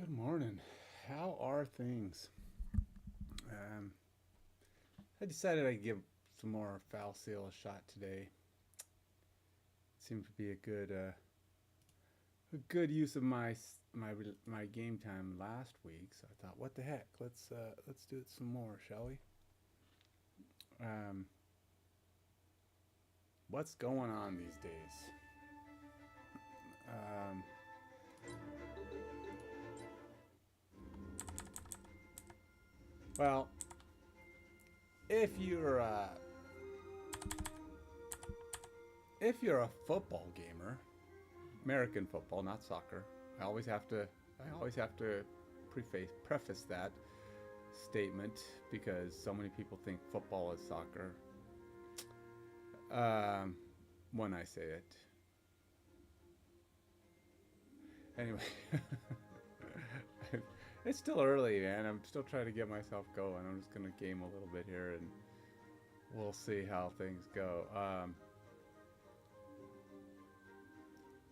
Good morning. How are things? Um, I decided I'd give some more Foul Seal a shot today. Seemed to be a good use of my game time last week. So I thought, what the heck? Let's do it some more, shall we? Um, what's going on these days? Um, well, if you're uh, if you're a football gamer, American football, not soccer. I always have to I always have to preface that statement because so many people think football is soccer. Um, when I say it, anyway, it's still early, man. I'm still trying to get myself going. I'm just gonna game a little bit here, and we'll see how things go.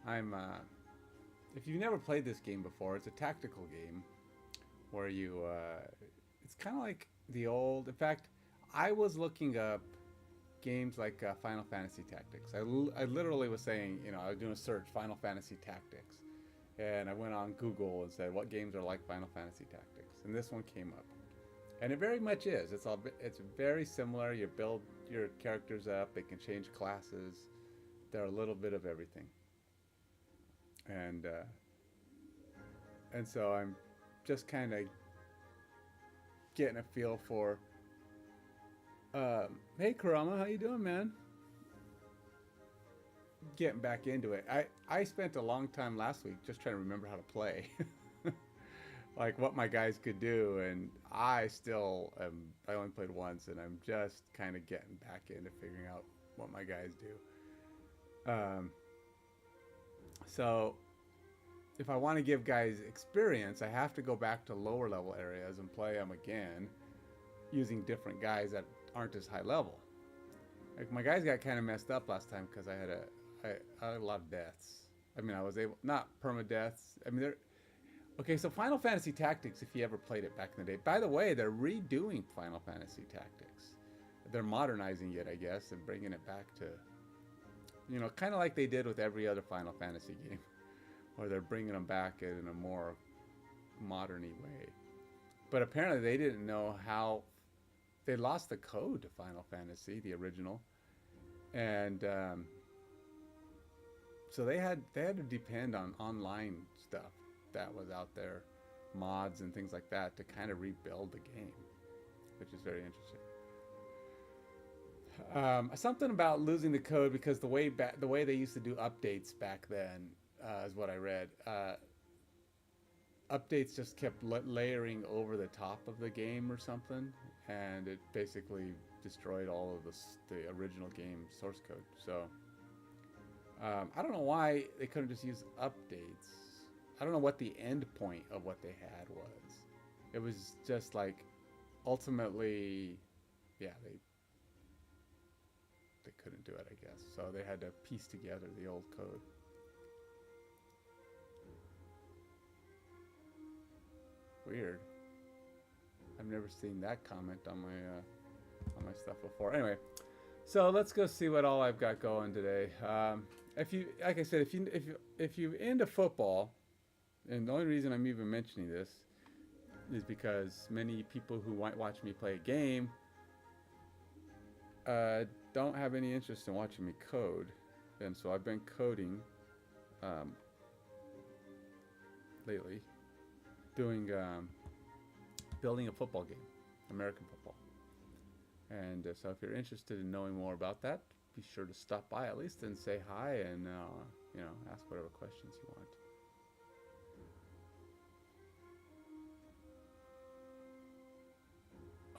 I'm If you've never played this game before, it's a tactical game where it's kind of like the old. In fact, I was looking up games like Final Fantasy Tactics. I literally was saying, I was doing a search, Final Fantasy Tactics, and I went on Google and said, what games are like Final Fantasy Tactics? And this one came up. And it very much is. It's very similar. You build your characters up. They can change classes. They're a little bit of everything. And so I'm just kind of getting a feel for. Hey Karama, how you doing, man? Getting back into it. I spent a long time last week just trying to remember how to play, like what my guys could do, and I still am. I only played once, and I'm just kind of getting back into figuring out what my guys do. So if I want to give guys experience, I have to go back to lower level areas and play them again using different guys that aren't as high level. Like my guys got kind of messed up last time because I had a lot of deaths. I mean, I was able not perma deaths. I mean, they're okay. So Final Fantasy Tactics, if you ever played it back in the day. By the way, they're redoing Final Fantasy Tactics. They're modernizing it, I guess, and bringing it back to, kind of like they did with every other Final Fantasy game, where they're bringing them back in a more moderny way. But apparently, they didn't know how. They lost the code to Final Fantasy, the original, and so they had to depend on online stuff that was out there, mods and things like that, to kind of rebuild the game, which is very interesting. Something about losing the code because the way they used to do updates back then is what I read. Updates just kept layering over the top of the game or something, and it basically destroyed all of the original game source code. So I don't know why they couldn't just use updates. I don't know what the end point of what they had was. It was just like ultimately, yeah, they couldn't do it, I guess. So they had to piece together the old code. Weird. I've never seen that comment on my stuff before. Anyway, so let's go see what all I've got going today. If you, like I said, if you into football, and the only reason I'm even mentioning this is because many people who might watch me play a game don't have any interest in watching me code, and so I've been coding um, lately, doing building a football game, American football. And so if you're interested in knowing more about that, be sure to stop by at least and say hi and ask whatever questions you want.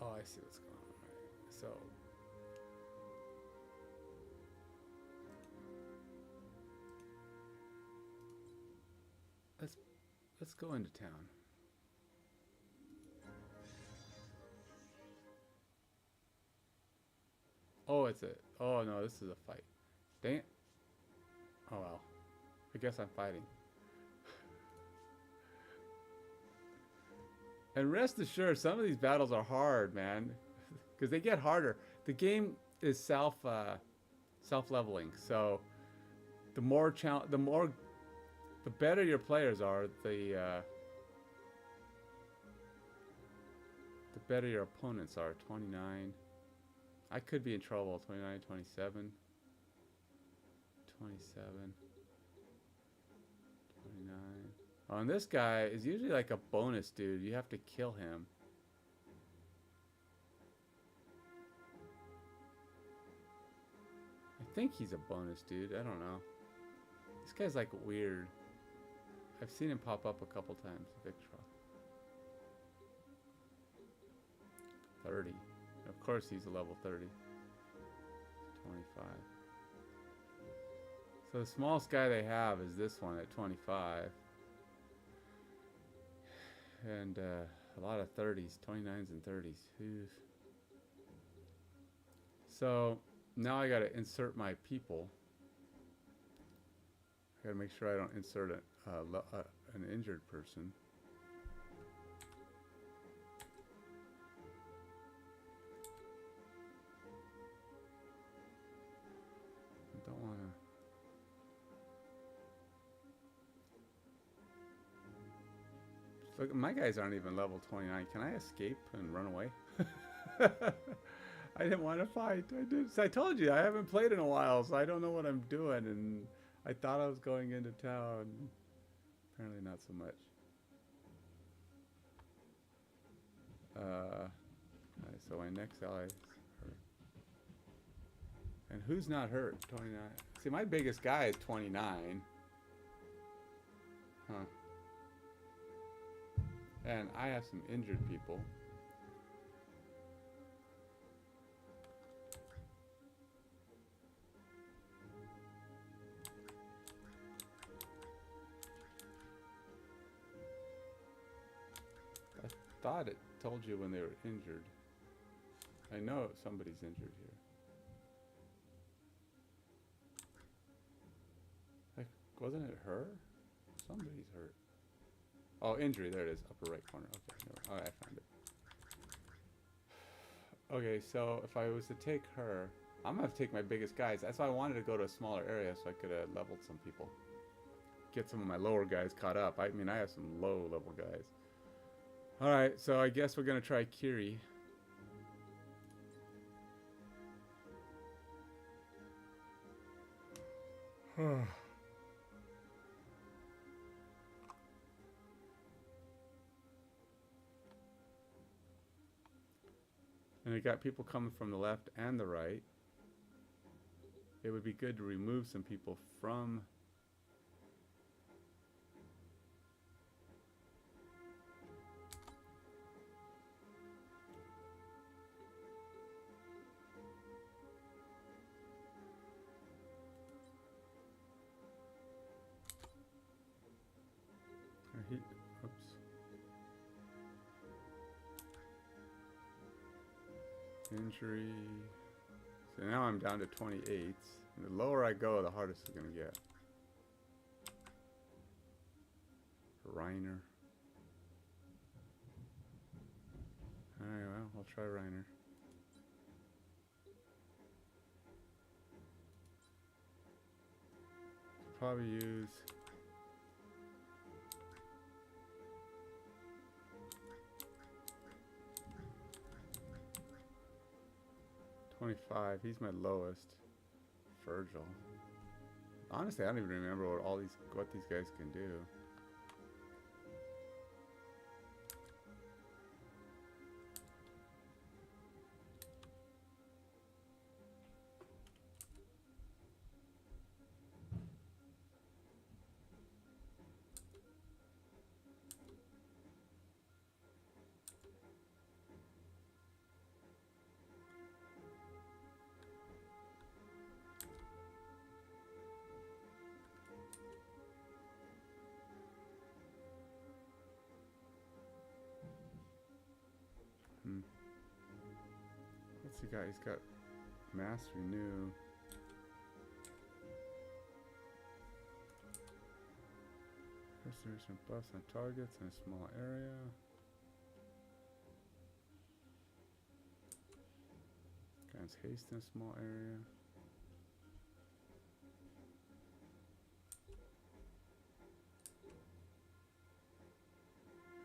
Oh, I see what's going on. Right. So let's let's go into town. Oh, it's a. Oh no, this is a fight. Dang it. Oh well. I guess I'm fighting. And rest assured, some of these battles are hard, man, because they get harder. The game is self leveling, so the more the better your players are, the better your opponents are. 29. I could be in trouble. 29, 27, 27, 29. Oh, and this guy is usually like a bonus dude. You have to kill him. I think he's a bonus dude. I don't know. This guy's like weird. I've seen him pop up a couple times. Victra. 30. Of course he's a level 30. 25. So the smallest guy they have is this one at 25. And a lot of 30s, 29s and 30s. Oof. So now I gotta insert my people. I gotta make sure I don't insert an injured person. I don't wanna. Look, my guys aren't even level 29. Can I escape and run away? I didn't want to fight. I told you, I haven't played in a while, so I don't know what I'm doing. And I thought I was going into town. Apparently not so much. So my next ally is hurt. And who's not hurt? 29. See, my biggest guy is 29. Huh. And I have some injured people. I thought it told you when they were injured. I know somebody's injured here. Like, wasn't it her? Somebody's hurt. Oh, injury. There it is. Upper right corner. Okay. No, I found it. Okay, so if I was to take her, I'm going to take my biggest guys. That's why I wanted to go to a smaller area so I could have leveled some people. Get some of my lower guys caught up. I mean, I have some low level guys. Alright, so I guess we're going to try Kiri. And we got people coming from the left and the right. It would be good to remove some people from... Oops. Injury. So now I'm down to 28s. And the lower I go, the hardest it's going to get. Reiner. Alright, well, I'll try Reiner. Probably use... 25. He's my lowest. Virgil. Honestly, I don't even remember what these guys can do. What's he got? He's got Mass Renew. Restoration buffs on targets in a small area. wants haste in a small area.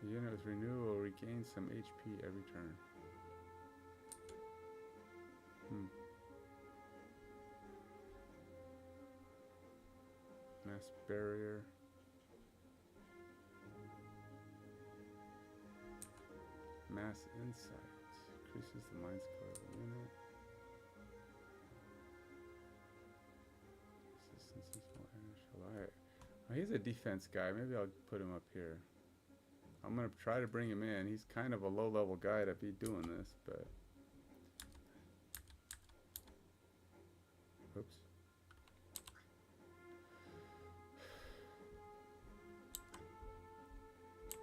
The unit with renewal regains some HP every turn. Mass barrier. Mass insight. Increases the mind score of the unit. Resistance in small areas. Shall I? Oh, he's a defense guy. Maybe I'll put him up here. I'm going to try to bring him in. He's kind of a low-level guy to be doing this, but... Oops.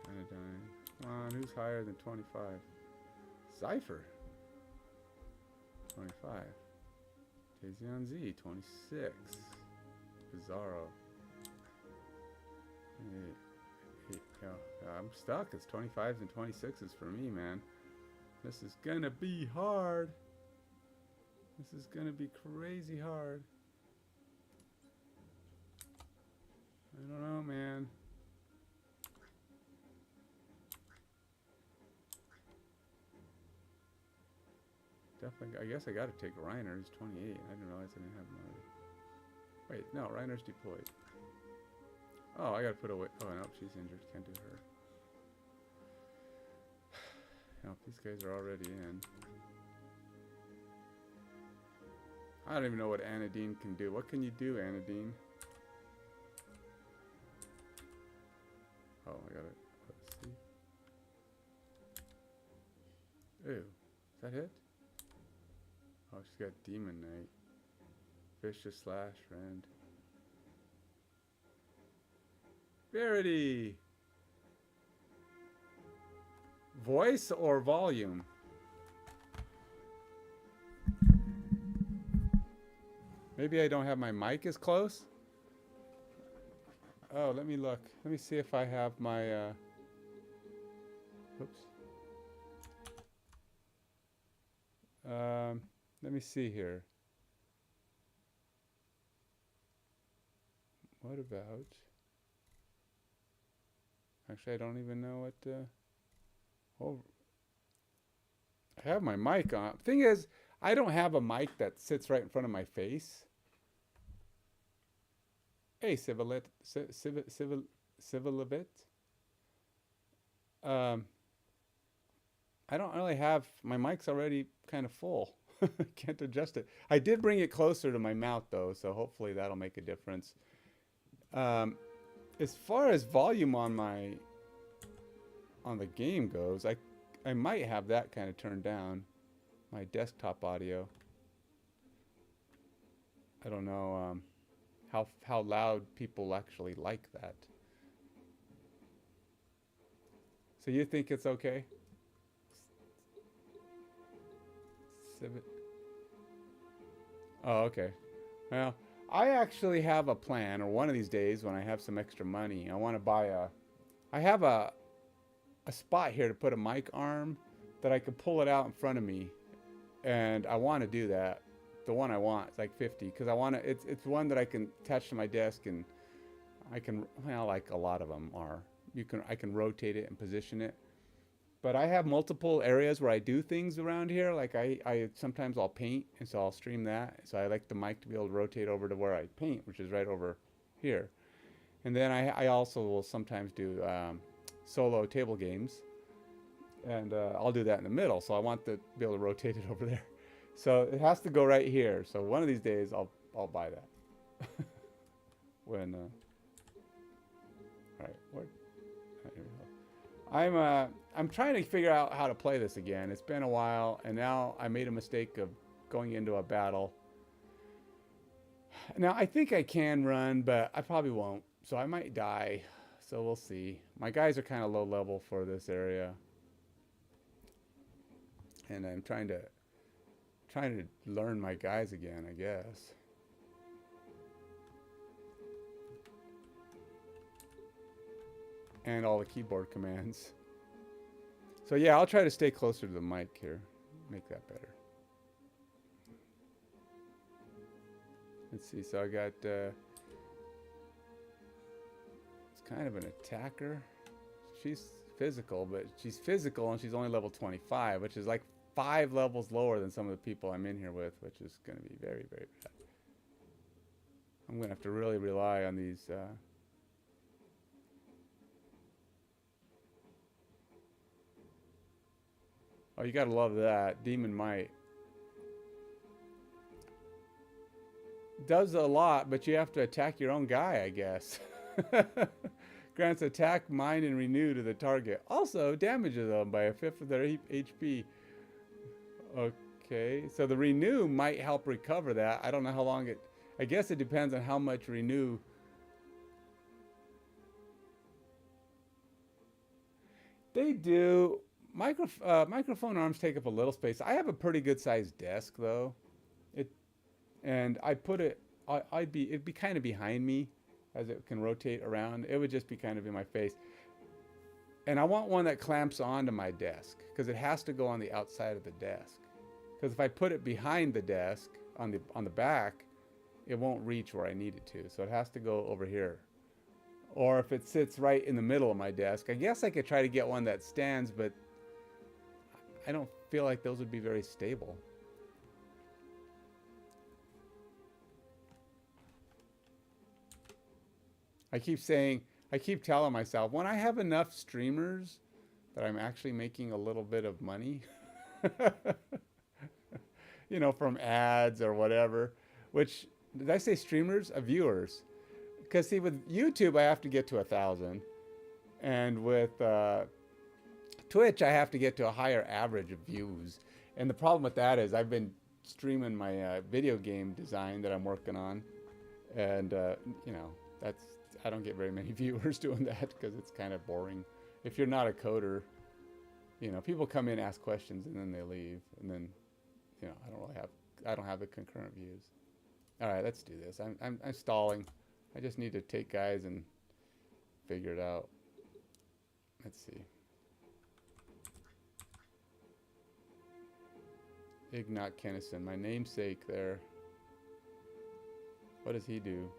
Anodyne. Come on, who's higher than 25? Cypher. 25. Tazion Z. 26. Bizarro. I'm stuck. It's 25s and 26s for me, man. This is gonna be hard. This is gonna be crazy hard. I don't know, man. Definitely, I guess I gotta take Reiner. He's 28. I didn't realize I didn't have him already. Wait, no, Reiner's deployed. Oh, I gotta put away. Oh, no, she's injured. Can't do her. Nope, these guys are already in. I don't even know what Anodyne can do. What can you do, Anodyne? Oh, I got it. Let's see. Ew. Is that hit? Oh, she's got Demon Knight. Vicious Slash, Rend. Verity! Voice or volume? Maybe I don't have my mic as close? Oh, let me look. Let me see if I have my, oops. Let me see here. What about... Actually, I don't even know what, oh, I have my mic on. Thing is, I don't have a mic that sits right in front of my face. Hey, Civilite. I don't really have, my mic's already kind of full. Can't adjust it. I did bring it closer to my mouth though, so hopefully that'll make a difference. As far as volume on the game goes, I might have that kind of turned down. My desktop audio. I don't know how loud people actually like that. So you think it's okay? Oh, okay. Well, I actually have a plan, or one of these days when I have some extra money, I want to buy I have a spot here to put a mic arm that I could pull it out in front of me, and I want to do that. The one I want is like 50, because I want to. It's one that I can attach to my desk, and I can, well, like a lot of them are. I can rotate it and position it. But I have multiple areas where I do things around here. Like I sometimes I'll paint, and so I'll stream that. So I like the mic to be able to rotate over to where I paint, which is right over here. And then I also will sometimes do solo table games, and I'll do that in the middle. So I want to be able to rotate it over there. So it has to go right here. So one of these days I'll buy that. When all right, where? Here we go. I'm trying to figure out how to play this again. It's been a while, and now I made a mistake of going into a battle. Now I think I can run, but I probably won't. So I might die. So we'll see. My guys are kind of low level for this area, and I'm trying to learn my guys again, I guess. And all the keyboard commands. So yeah, I'll try to stay closer to the mic here. Make that better. Let's see. So I got. It's kind of an attacker. She's physical, but she's physical and she's only level 25, which is like 5 levels lower than some of the people I'm in here with, which is going to be very, very bad. I'm going to have to really rely on these. Oh, you got to love that. Demon Might. Does a lot, but you have to attack your own guy, I guess. Grants attack, mind, and renew to the target. Also, damages them by 1/5 of their HP. Okay, so the renew might help recover that. I don't know how long it... I guess it depends on how much renew... They do. Microphone arms take up a little space. I have a pretty good sized desk, though. And I put it... it'd be kind of behind me, as it can rotate around. It would just be kind of in my face. And I want one that clamps onto my desk, because it has to go on the outside of the desk. Because if I put it behind the desk, on the back, it won't reach where I need it to. So it has to go over here. Or if it sits right in the middle of my desk, I guess I could try to get one that stands, but I don't feel like those would be very stable. I keep telling myself, when I have enough streamers that I'm actually making a little bit of money, you know, from ads or whatever, which, did I say streamers? Viewers. Because see, with YouTube, I have to get to 1,000. And with Twitch, I have to get to a higher average of views. And the problem with that is I've been streaming my video game design that I'm working on. And, you know, I don't get very many viewers doing that because it's kind of boring. If you're not a coder, you know, people come in, ask questions, and then they leave. And then, you know, I don't have the concurrent views. All right, let's do this. I'm stalling. I just need to take guys and figure it out. Let's see. Ignat Kennison, my namesake there. What does he do?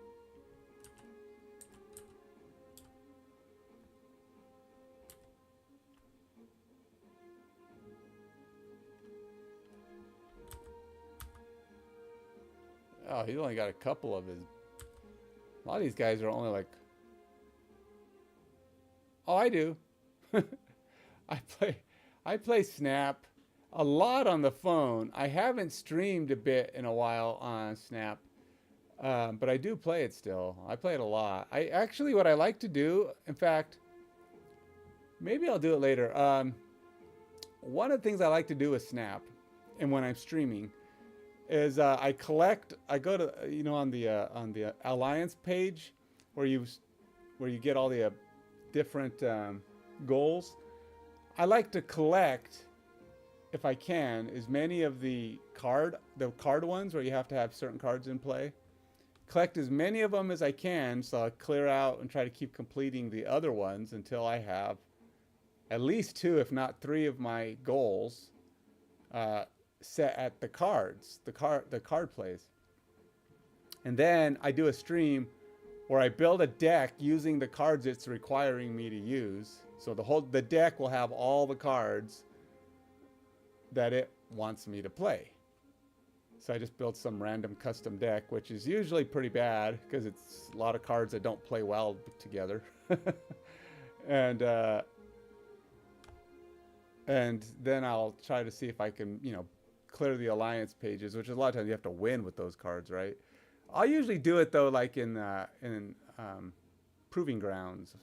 Oh, he's only got a couple of his... A lot of these guys are only like... Oh, I do. I play Snap a lot on the phone. I haven't streamed a bit in a while on Snap, but I do play it still. I play it a lot. What I like to do, in fact, maybe I'll do it later. One of the things I like to do with Snap, and when I'm streaming, is I go to, you know, on the Alliance page where you get all the different goals. I like to collect, if I can, as many of the card ones where you have to have certain cards in play. Collect as many of them as I can, so I'll clear out and try to keep completing the other ones until I have at least 2, if not 3 of my goals set at the cards, the card plays. And then I do a stream where I build a deck using the cards it's requiring me to use. So the deck will have all the cards that it wants me to play. So I just built some random custom deck, which is usually pretty bad because it's a lot of cards that don't play well together. And then I'll try to see if I can, you know, clear the alliance pages, which is a lot of times you have to win with those cards, right? I'll usually do it though, like in proving grounds,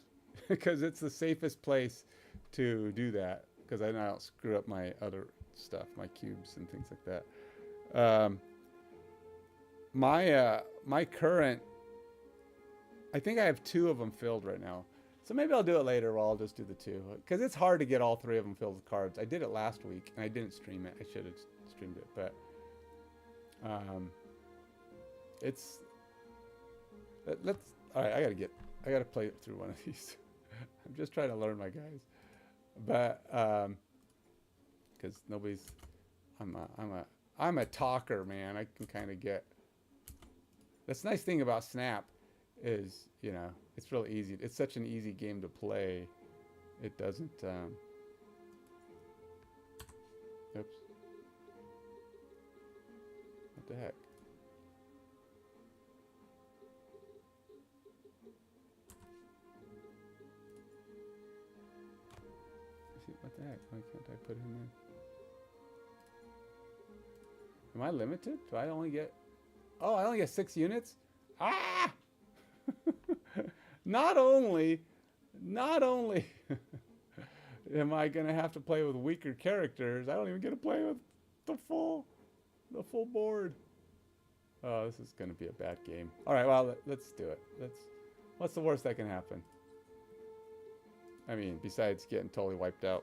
because it's the safest place to do that. Because I don't screw up my other stuff, my cubes and things like that. My current, I think I have 2 of them filled right now. So maybe I'll do it later, or I'll just do the 2. Because it's hard to get all 3 of them filled with cards. I did it last week, and I didn't stream it. I should have streamed it, but it's... All right, I gotta play through one of these. I'm just trying to learn my guys. But, because I'm a talker, man. I can kind of get... That's the nice thing about Snap is, you know, it's real easy. It's such an easy game to play. It doesn't, oops. What the heck? What the heck? Why can't I put him in? Am I limited? Do I only get... Oh, I only get 6 units? Ah! Not only am I gonna have to play with weaker characters, I don't even get to play with the full board. Oh, this is gonna be a bad game. All right, well, let's do it. What's the worst that can happen? I mean, besides getting totally wiped out.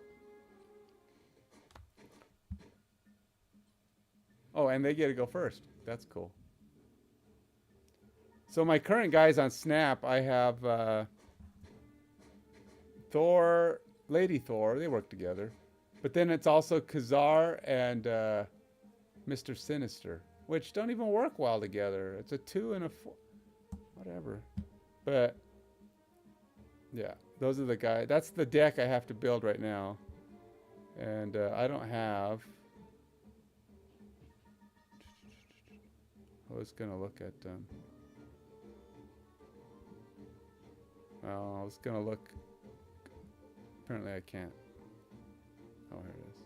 Oh, and they get to go first. That's cool. So my current guys on Snap, I have Thor, Lady Thor. They work together. But then it's also Khazar and Mr. Sinister, which don't even work well together. It's a 2 and a 4. Whatever. But, yeah. Those are the guys. That's the deck I have to build right now. And I don't have... I was going to look at... I was going to look... Apparently I can't. Oh, here it is.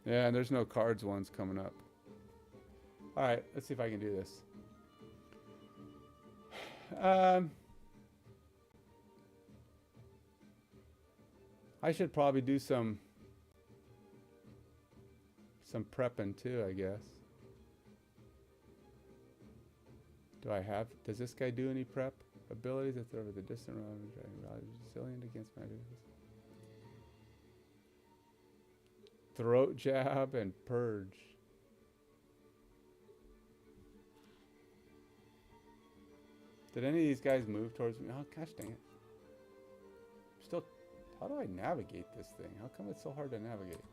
Yeah, and there's no cards ones coming up. Alright, let's see if I can do this. I should probably do some prepping too, I guess. Does this guy do any prep abilities? That's over the distant round, resilient against magic. Throat jab and purge. Did any of these guys move towards me? Oh, gosh dang it. Still, how do I navigate this thing? How come it's so hard to navigate?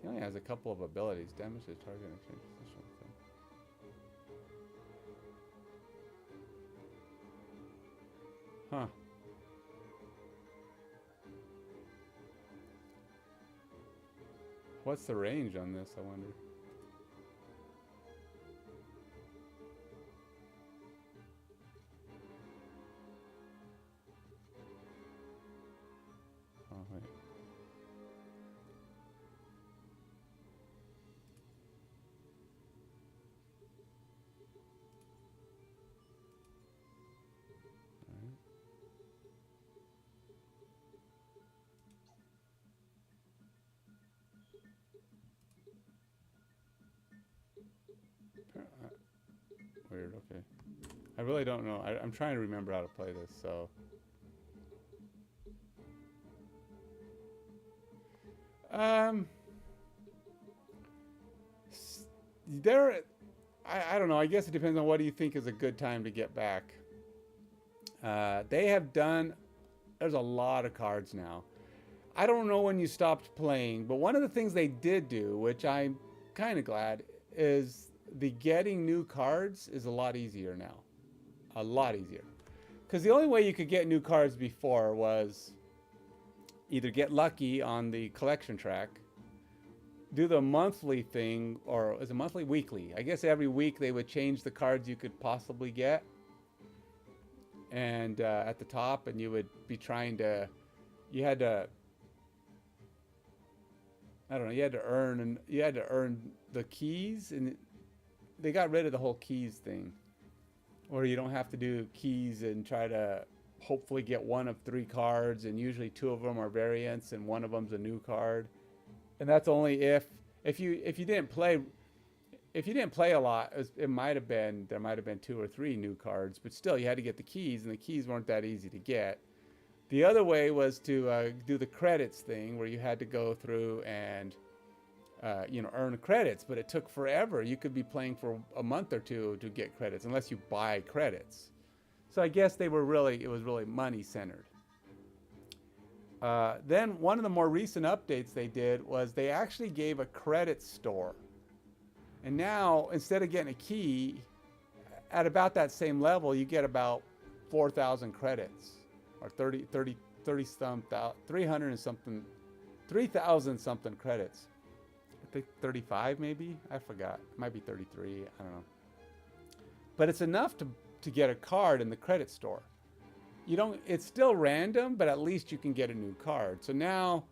He only has a couple of abilities. Damage to the target and change position. Huh. What's the range on this, I wonder? Oh, wait. Weird, okay. I really don't know. I'm trying to remember how to play this, so... I don't know. I guess it depends on what do you think is a good time to get back. They have done... There's a lot of cards now. I don't know when you stopped playing, but one of the things they did do, which I'm kind of glad, is the getting new cards is a lot easier now. A lot easier. Because the only way you could get new cards before was either get lucky on the collection track, do the monthly thing, or is it monthly? Weekly. I guess every week they would change the cards you could possibly get. And at the top, and you would be trying to, you had to, I don't know, you had to earn the keys, and they got rid of the whole keys thing. Or you don't have to do keys and try to hopefully get one of 3 cards, and usually 2 of them are variants and one of them's a new card. And that's only if you didn't play a lot, there might have been 2 or 3 new cards, but still you had to get the keys, and the keys weren't that easy to get. The other way was to do the credits thing, where you had to go through and you know, earn credits, but it took forever. You could be playing for a month or two to get credits unless you buy credits. So I guess it was really money centered. Then one of the more recent updates they did was they actually gave a credit store. And now, instead of getting a key, at about that same level, you get about 4,000 credits, or 300 and something, 3,000 something credits. I think 35 maybe, I forgot. It might be 33, I don't know. But it's enough to get a card in the credit store. You don't, it's still random, but at least you can get a new card. So now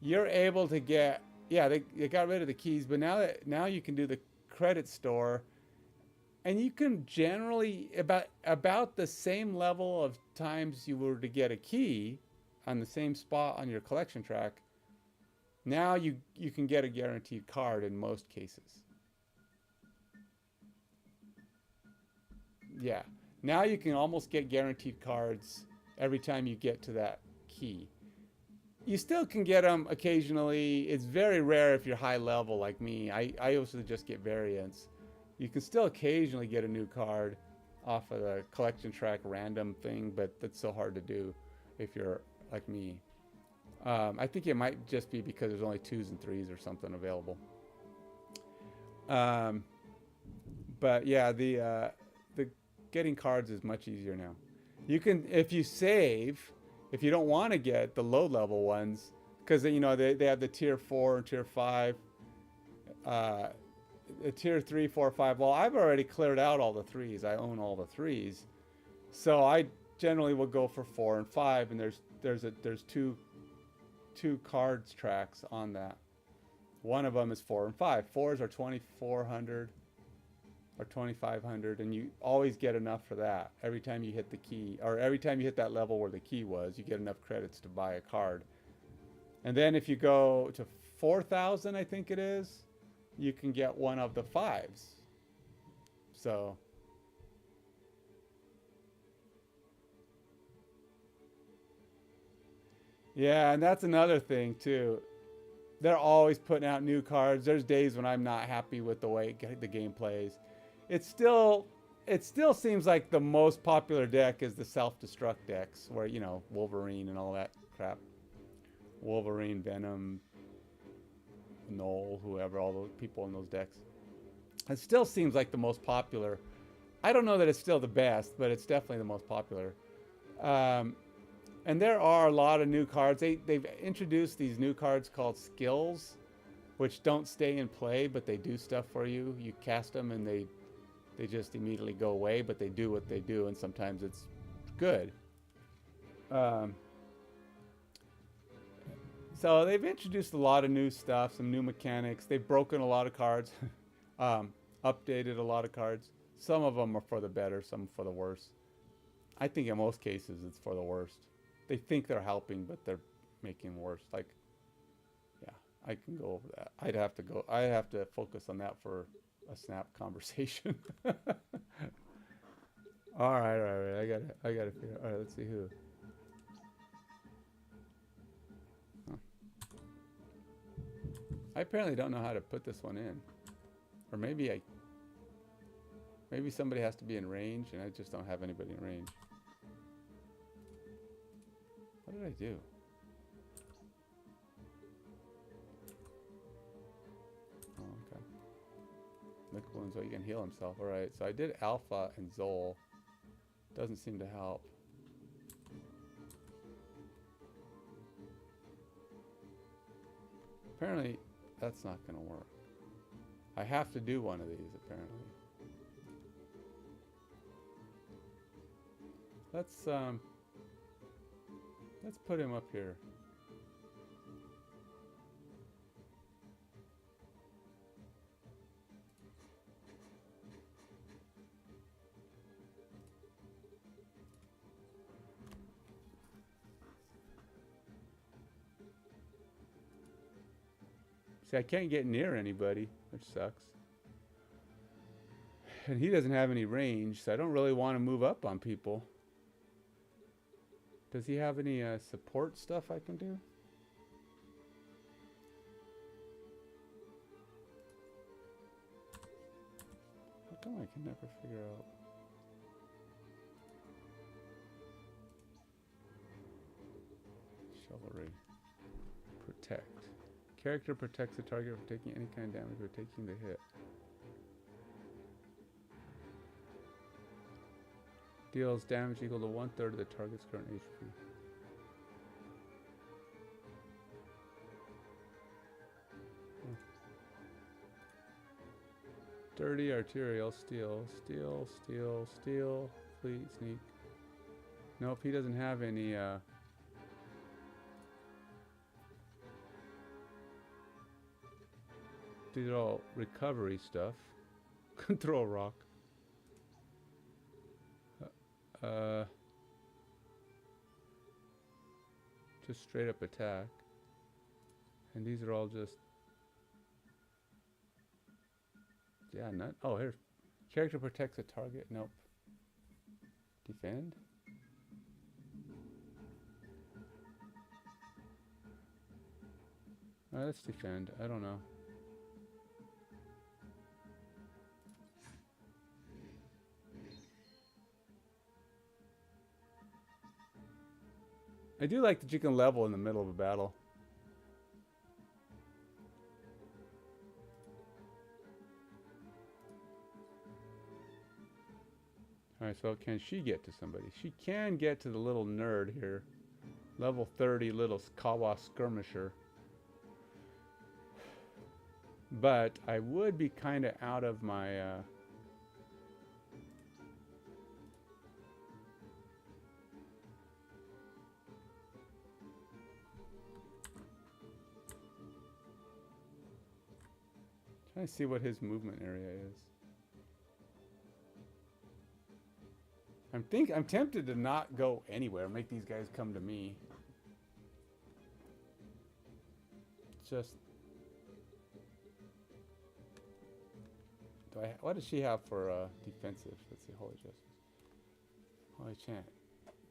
you're able to get, yeah, they got rid of the keys, but now you can do the credit store, and you can generally about the same level of times you were to get a key on the same spot on your collection track. Now you can get a guaranteed card in most cases. Yeah. Now you can almost get guaranteed cards every time you get to that key. You still can get them occasionally. It's very rare if you're high level like me. I usually just get variants. You can still occasionally get a new card off of the collection track random thing, but that's so hard to do if you're like me. I think it might just be because there's only 2s and 3s or something available. But yeah, the getting cards is much easier now. You can, if you save, if you don't want to get the low level ones, because you know they have the tier 4 and tier 5, tier 3, 4, 5. Well, I've already cleared out all the 3s. I own all the 3s, so I generally will go for 4 and 5. And there's two cards tracks on that. One of them is 4 and 5. 4s are 2,400 or 2,500, and you always get enough for that. Every time you hit the key, or every time you hit that level where the key was, you get enough credits to buy a card. And then if you go to 4,000, I think it is, you can get one of the 5s. So yeah, and that's another thing too. They're always putting out new cards. There's days when I'm not happy with the way the game plays. It still seems like the most popular deck is the self-destruct decks, where, you know, Wolverine and all that crap. Wolverine, Venom, Null, whoever, all those people in those decks. It still seems like the most popular. I don't know that it's still the best, but it's definitely the most popular. And there are a lot of new cards. They've introduced these new cards called skills, which don't stay in play, but they do stuff for you. You cast them and they just immediately go away, but they do what they do, and sometimes it's good. So they've introduced a lot of new stuff, some new mechanics. They've broken a lot of cards, updated a lot of cards. Some of them are for the better, some for the worse. I think in most cases it's for the worst. They think they're helping, but they're making worse. Like, yeah, I can go over that. I'd have to focus on that for a snap conversation. all right. I gotta figure. All right, let's see who. Huh. I apparently don't know how to put this one in, or maybe somebody has to be in range, and I just don't have anybody in range. What did I do? Lick wounds so he can heal himself. Alright, so I did Alpha and Zol. Doesn't seem to help. Apparently, that's not going to work. I have to do one of these, apparently. Let's put him up here. See, I can't get near anybody, which sucks. And he doesn't have any range, so I don't really want to move up on people. Does he have any support stuff I can do? come I can never figure out? Chivalry. Protect. Character protects the target from taking any kind of damage or taking the hit. Deals damage equal to 1/3 of the target's current HP. Dirty, arterial, steel, fleet, sneak. Nope, he doesn't have any, these are all recovery stuff. Control rock. Just straight up attack. And these are all just, yeah, not, oh, here. Character protects a target. Nope. Defend? Let's defend. I don't know. I do like that you can level in the middle of a battle. Alright, so can she get to somebody? She can get to the little nerd here. Level 30 little Kawa skirmisher. But I would be kind of out of my... trying to see what his movement area is. I'm tempted to not go anywhere. Make these guys come to me. Just... what does she have for defensive? Let's see, Holy Justice. Holy Chant.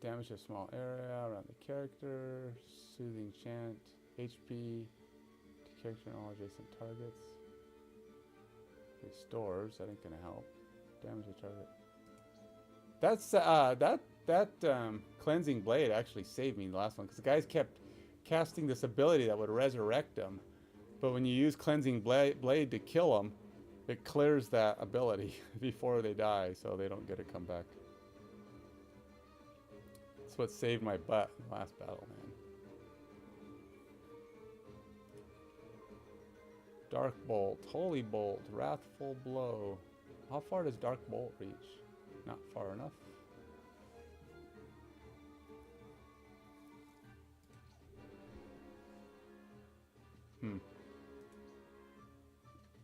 Damage a small area around the character. Soothing Chant. HP to character and all adjacent targets. Restores. That ain't gonna help. Damage a target. That's that cleansing blade actually saved me in the last one because the guys kept casting this ability that would resurrect them, but when you use cleansing blade to kill them, it clears that ability before they die, so they don't get to come back. That's what saved my butt in the last battle, man. Dark Bolt, Holy Bolt, Wrathful Blow. How far does Dark Bolt reach? Not far enough.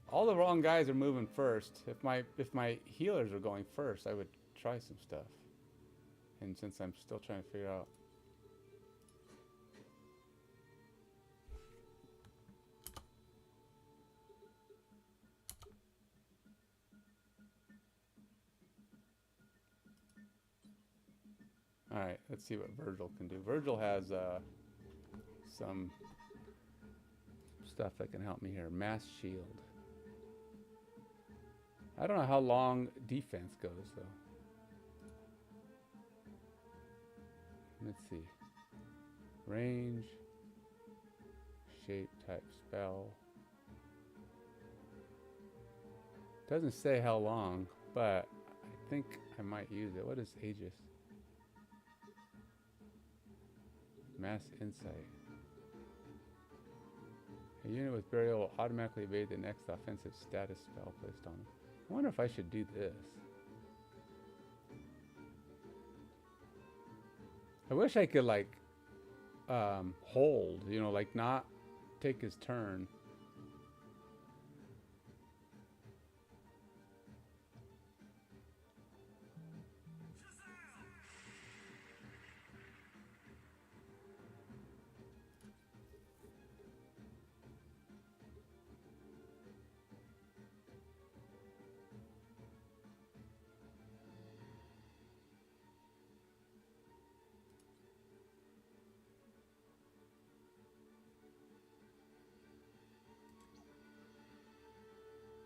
All the wrong guys are moving first. If my healers were going first, I would try some stuff. And since I'm still trying to figure out. Alright, let's see what Virgil can do. Virgil has some stuff that can help me here. Mass Shield. I don't know how long defense goes, though. Let's see. Range. Shape, type, spell. Doesn't say how long, but I think I might use it. What is Aegis? Mass Insight. A unit with burial will automatically evade the next offensive status spell placed on it. I wonder if I should do this. I wish I could like hold, you know, like not take his turn.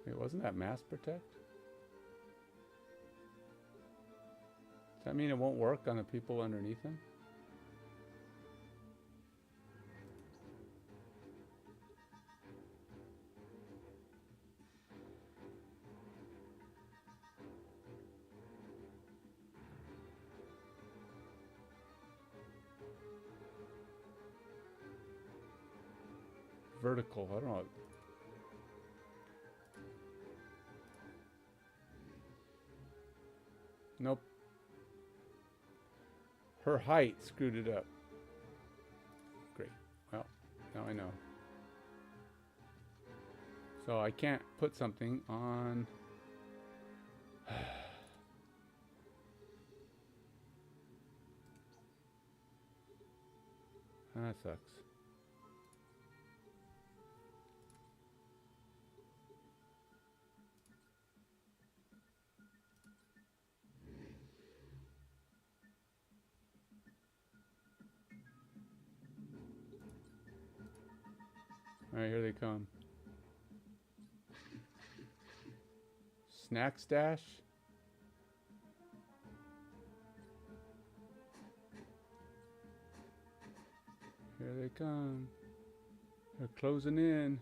Wait, wasn't that Mass Protect? that mean it won't work on the people underneath him? Vertical, I don't know. Nope. Her height screwed it up. Great. Well, now I know. So I can't put something on. That sucks. All right, here they come. Snack stash. Here they come. They're closing in.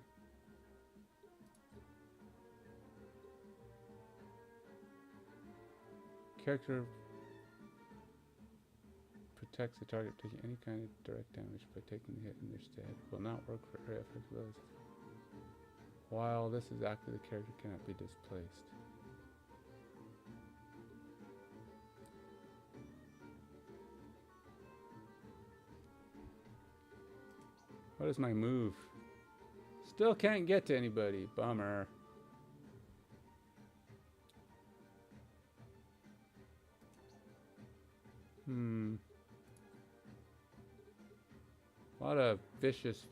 Character protects the target taking any kind of direct damage by taking the hit in their stead. Will not work for area effect blows. While this is active, the character cannot be displaced. What is my move? Still can't get to anybody. Bummer. A lot of vicious,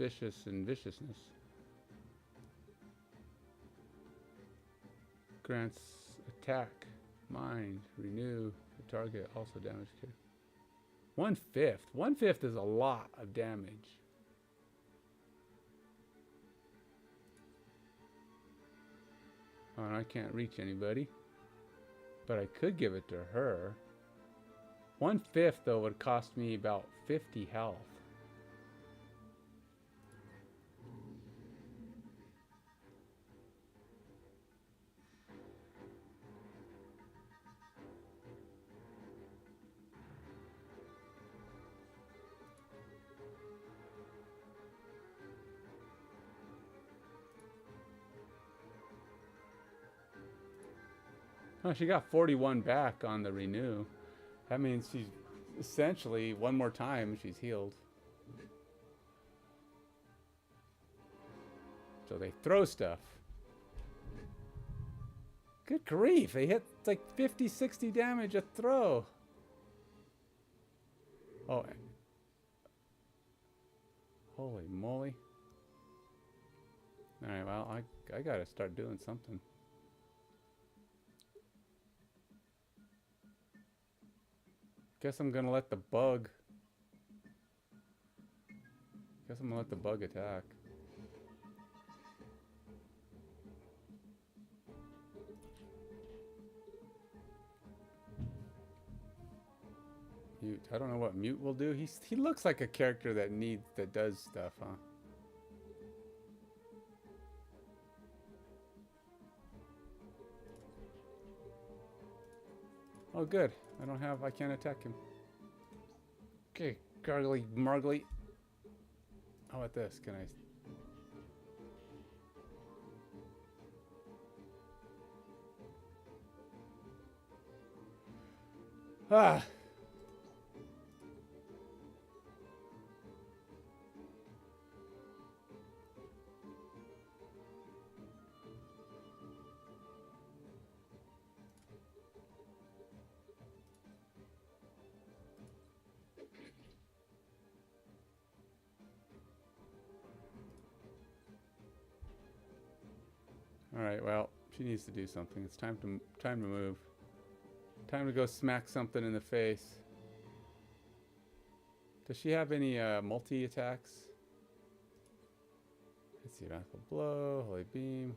and viciousness. Grants attack, mind, renew, the target, also damage character. 1/5. 1/5 is a lot of damage. Oh, and I can't reach anybody. But I could give it to her. 1/5 though would cost me about 50 health. Oh, she got 41 back on the renew. That means she's essentially one more time she's healed. So they throw stuff. Good grief, they hit like 50, 60 damage a throw. Oh. Holy moly. Alright, well, I gotta start doing something. Guess I'm gonna let the bug. Guess I'm gonna let the bug attack. Mute. I don't know what mute will do. He looks like a character that does stuff, huh? Oh, good. I can't attack him. Okay, gargly, margly. How about this? Can I? Ah! Alright, well, she needs to do something. It's time to move. Time to go smack something in the face. Does she have any multi-attacks? Let's see, Radical Blow, Holy Beam,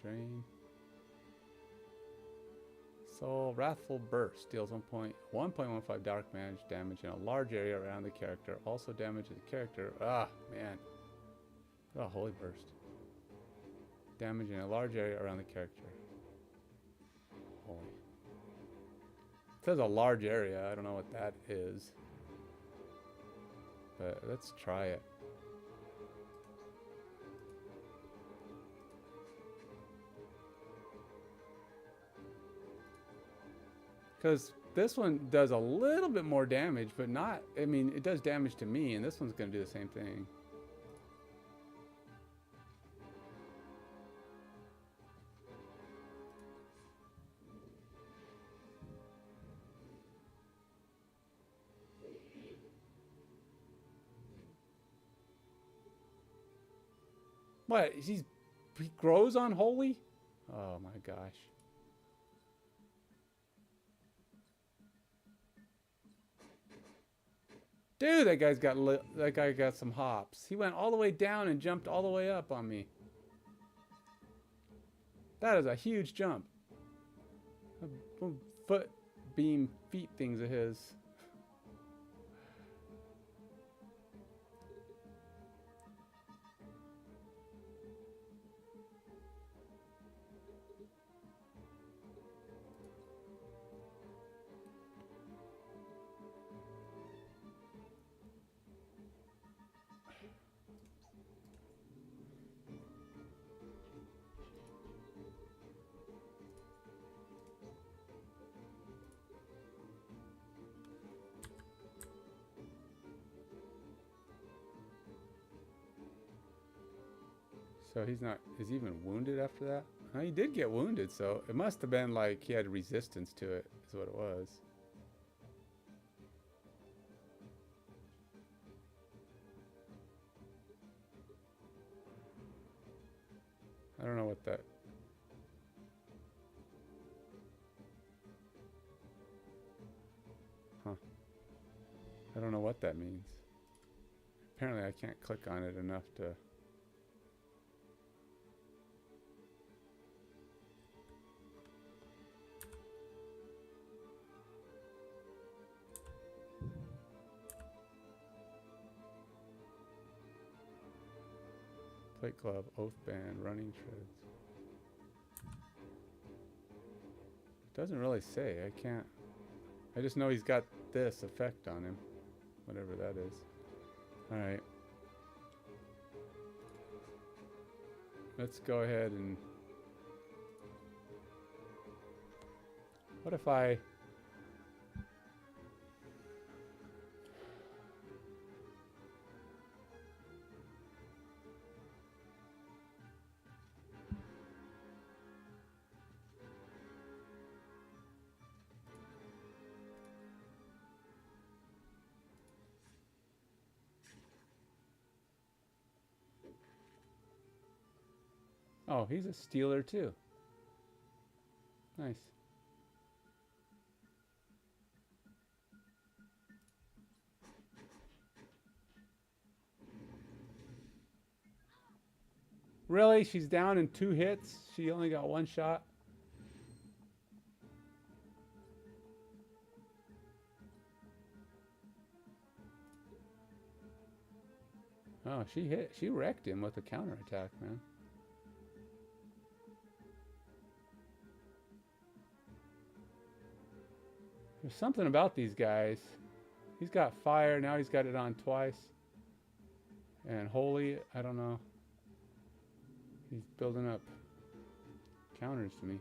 Drain. So, Wrathful Burst deals 1.15 dark damage in a large area around the character. Also damages the character. Ah, man. Oh, Holy Burst. Damage in a large area around the character. Holy. It says a large area. I don't know what that is. But let's try it. Because this one does a little bit more damage, but not, I mean, it does damage to me, and this one's going to do the same thing. What? He grows on Holy? Oh my gosh. Dude, that guy got some hops. He went all the way down and jumped all the way up on me. That is a huge jump. Foot beam feet things of his. So he's not, is he even wounded after that? Oh, he did get wounded, so it must have been like he had resistance to it, is what it was. I don't know what that... Huh. I don't know what that means. Apparently I can't click on it enough to... Plate glove, oath band, running shreds. Doesn't really say. I can't. I just know he's got this effect on him. Whatever that is. Alright. Let's go ahead and... What if I... Oh, he's a stealer too. Nice. Really? She's down in 2 hits? She only got 1 shot? Oh, she wrecked him with a counterattack, man. There's something about these guys. He's got fire, now he's got it on twice. And holy, I don't know. He's building up counters to me.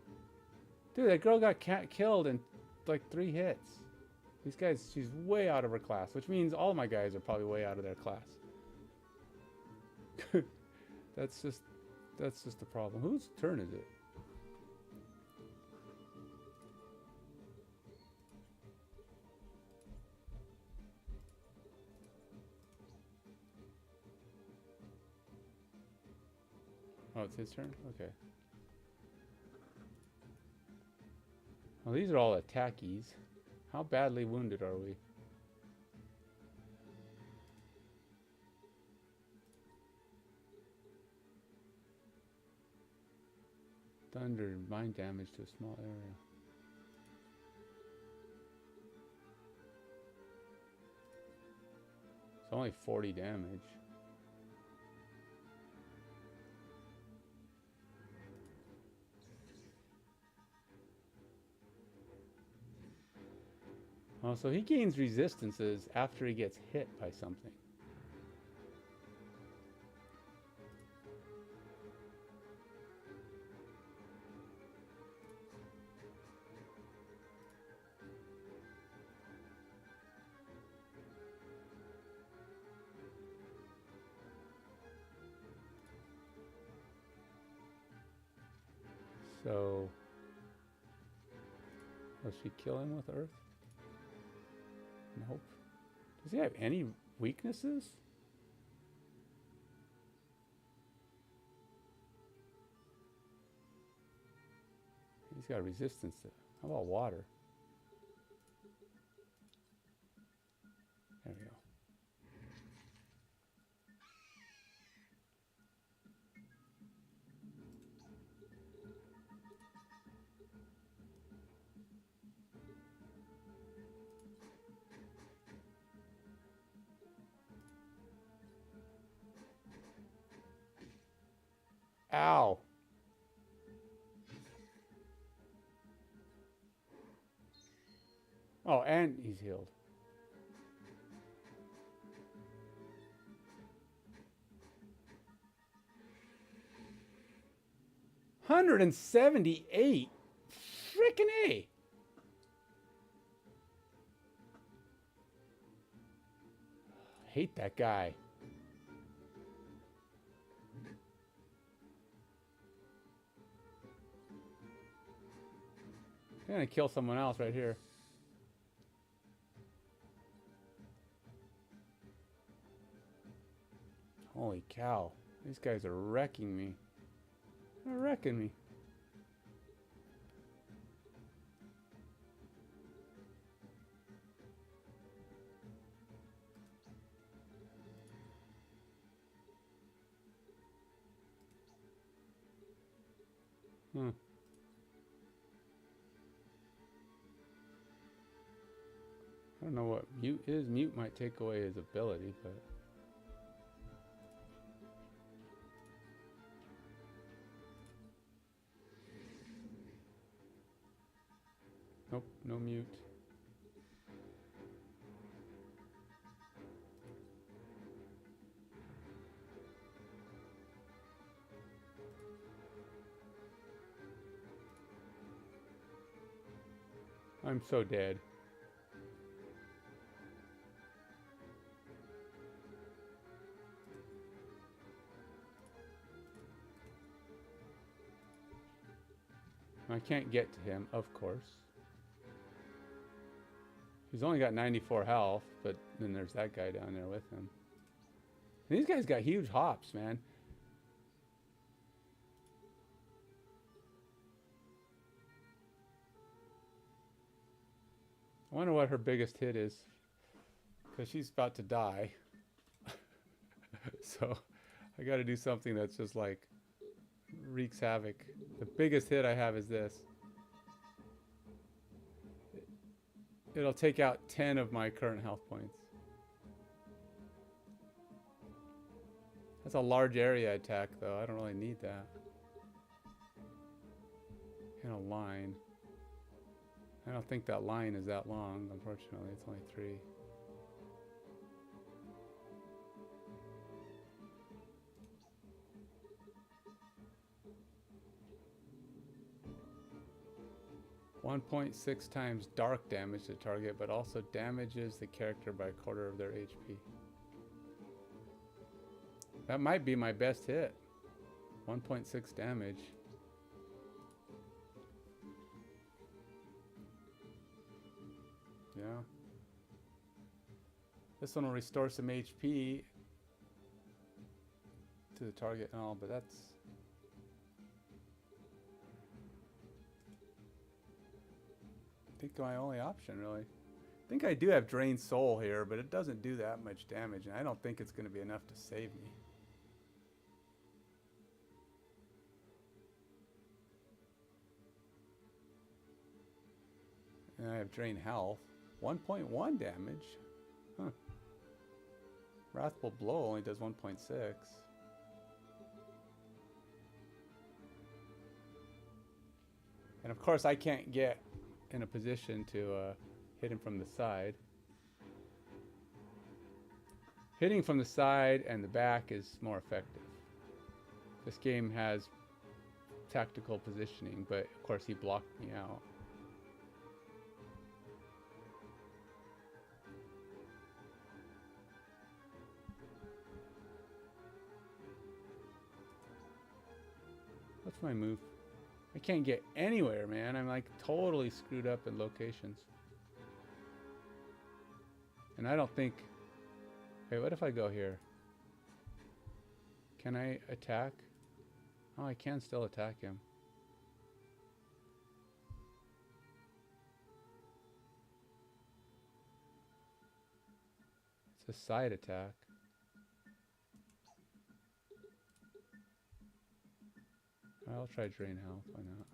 Dude, that girl got killed in like 3 hits. These guys, she's way out of her class, which means all my guys are probably way out of their class. That's just the problem. Whose turn is it? Oh, it's his turn? Okay. Well, these are all attackies. How badly wounded are we? Thunder, mind damage to a small area. It's only 40 damage. Oh, so he gains resistances after he gets hit by something. So, does she kill him with Earth? Nope. Does he have any weaknesses? He's got resistance to. How about water? There we go. Ow. Oh, and he's healed. $178. Frickin' A. Hate that guy. I'm gonna kill someone else right here. Holy cow. These guys are wrecking me. They're wrecking me. I don't know what mute is. Mute might take away his ability, but... Nope, no mute. I'm so dead. I can't get to him, of course. He's only got 94 health, but then there's that guy down there with him. And these guys got huge hops, man. I wonder what her biggest hit is, because she's about to die. So I got to do something that's just like wreaks havoc. The biggest hit I have is this. It'll take out 10 of my current health points. That's a large area attack, though. I don't really need that. In a line. I don't think that line is that long, unfortunately. It's only 3. .6 times dark damage to target, but also damages the character by a quarter of their HP. That might be my best hit. 1.6 damage. Yeah. This one will restore some HP to the target and all, but that's... I think my only option, really. I think I do have Drained Soul here, but it doesn't do that much damage, and I don't think it's going to be enough to save me. And I have Drained Health. 1.1 damage. Huh. Wrathful Blow only does 1.6. And of course I can't get in a position to hit him from the side. Hitting from the side and the back is more effective. This game has tactical positioning, but of course he blocked me out. What's my move? I can't get anywhere, man. I'm like totally screwed up in locations. And I don't think... Hey, what if I go here? Can I attack? Oh, I can still attack him. It's a side attack. I'll try Drain Health, why not?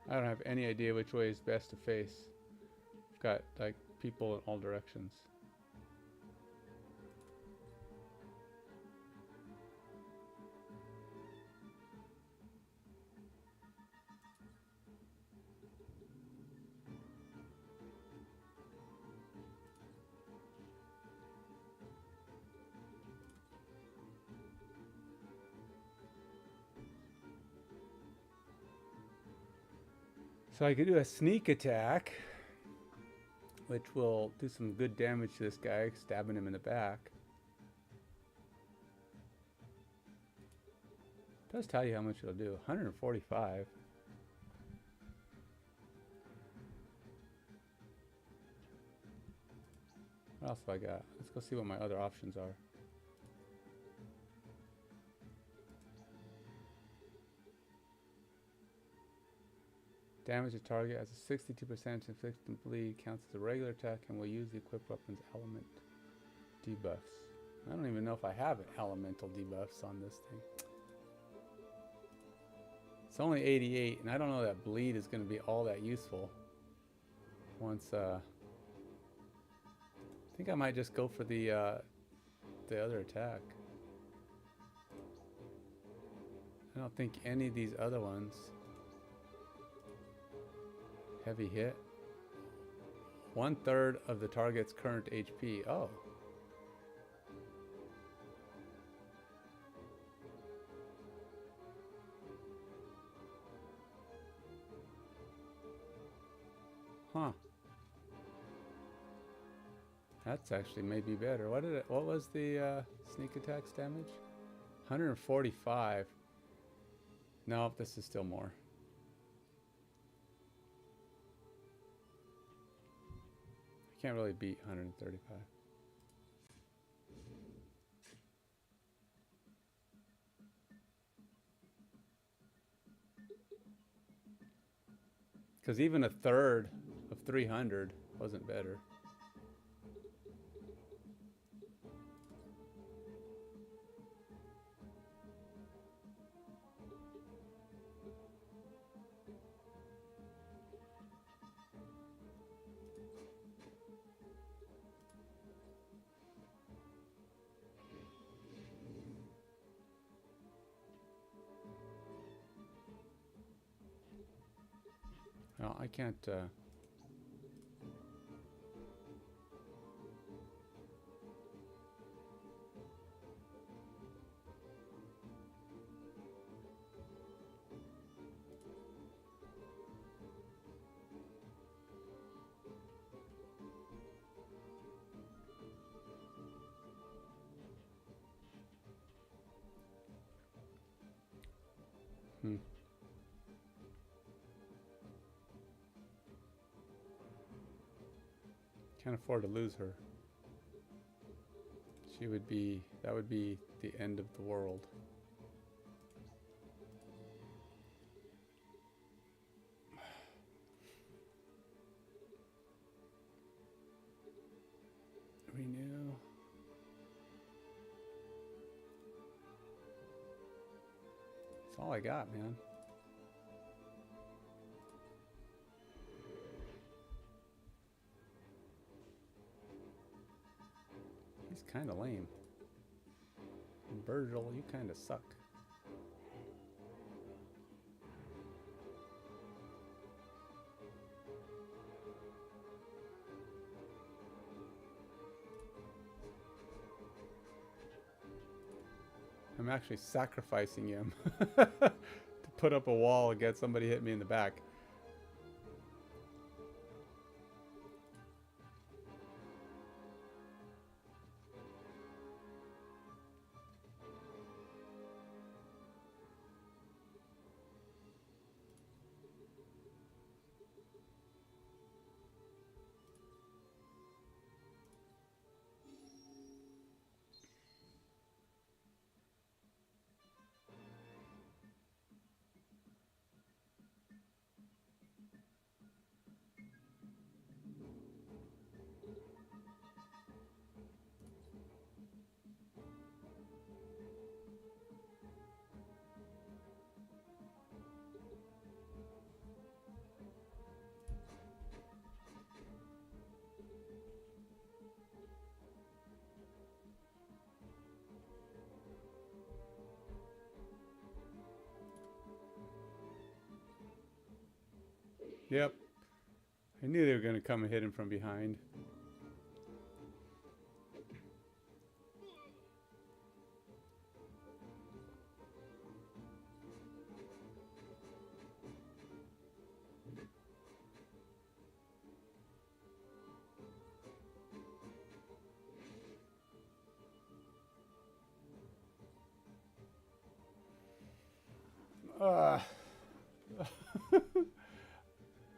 I don't have any idea which way is best to face. I've got like people in all directions. So I could do a sneak attack, which will do some good damage to this guy, stabbing him in the back. It does tell you how much it'll do. 145. What else have I got? Let's go see what my other options are. Damage to target as a 62% inflicted bleed counts as a regular attack and will use the equipped weapon's element debuffs. I don't even know if I have elemental debuffs on this thing. It's only 88, and I don't know that bleed is going to be all that useful. Once, I think I might just go for the other attack. I don't think any of these other ones. Heavy hit. 1/3 of the target's current HP. Oh. Huh. That's actually maybe better. What was the sneak attack's damage? 145. No, this is still more. Can't really beat 135. Because even 1/3 of 300 wasn't better. No, I can't. Can't afford to lose her. She would be, that would be the end of the world. Renew. That's all I got, man. He's kind of lame. And Virgil, you kind of suck. I'm actually sacrificing him to put up a wall and get somebody hit me in the back. Yep. I knew they were going to come and hit him from behind.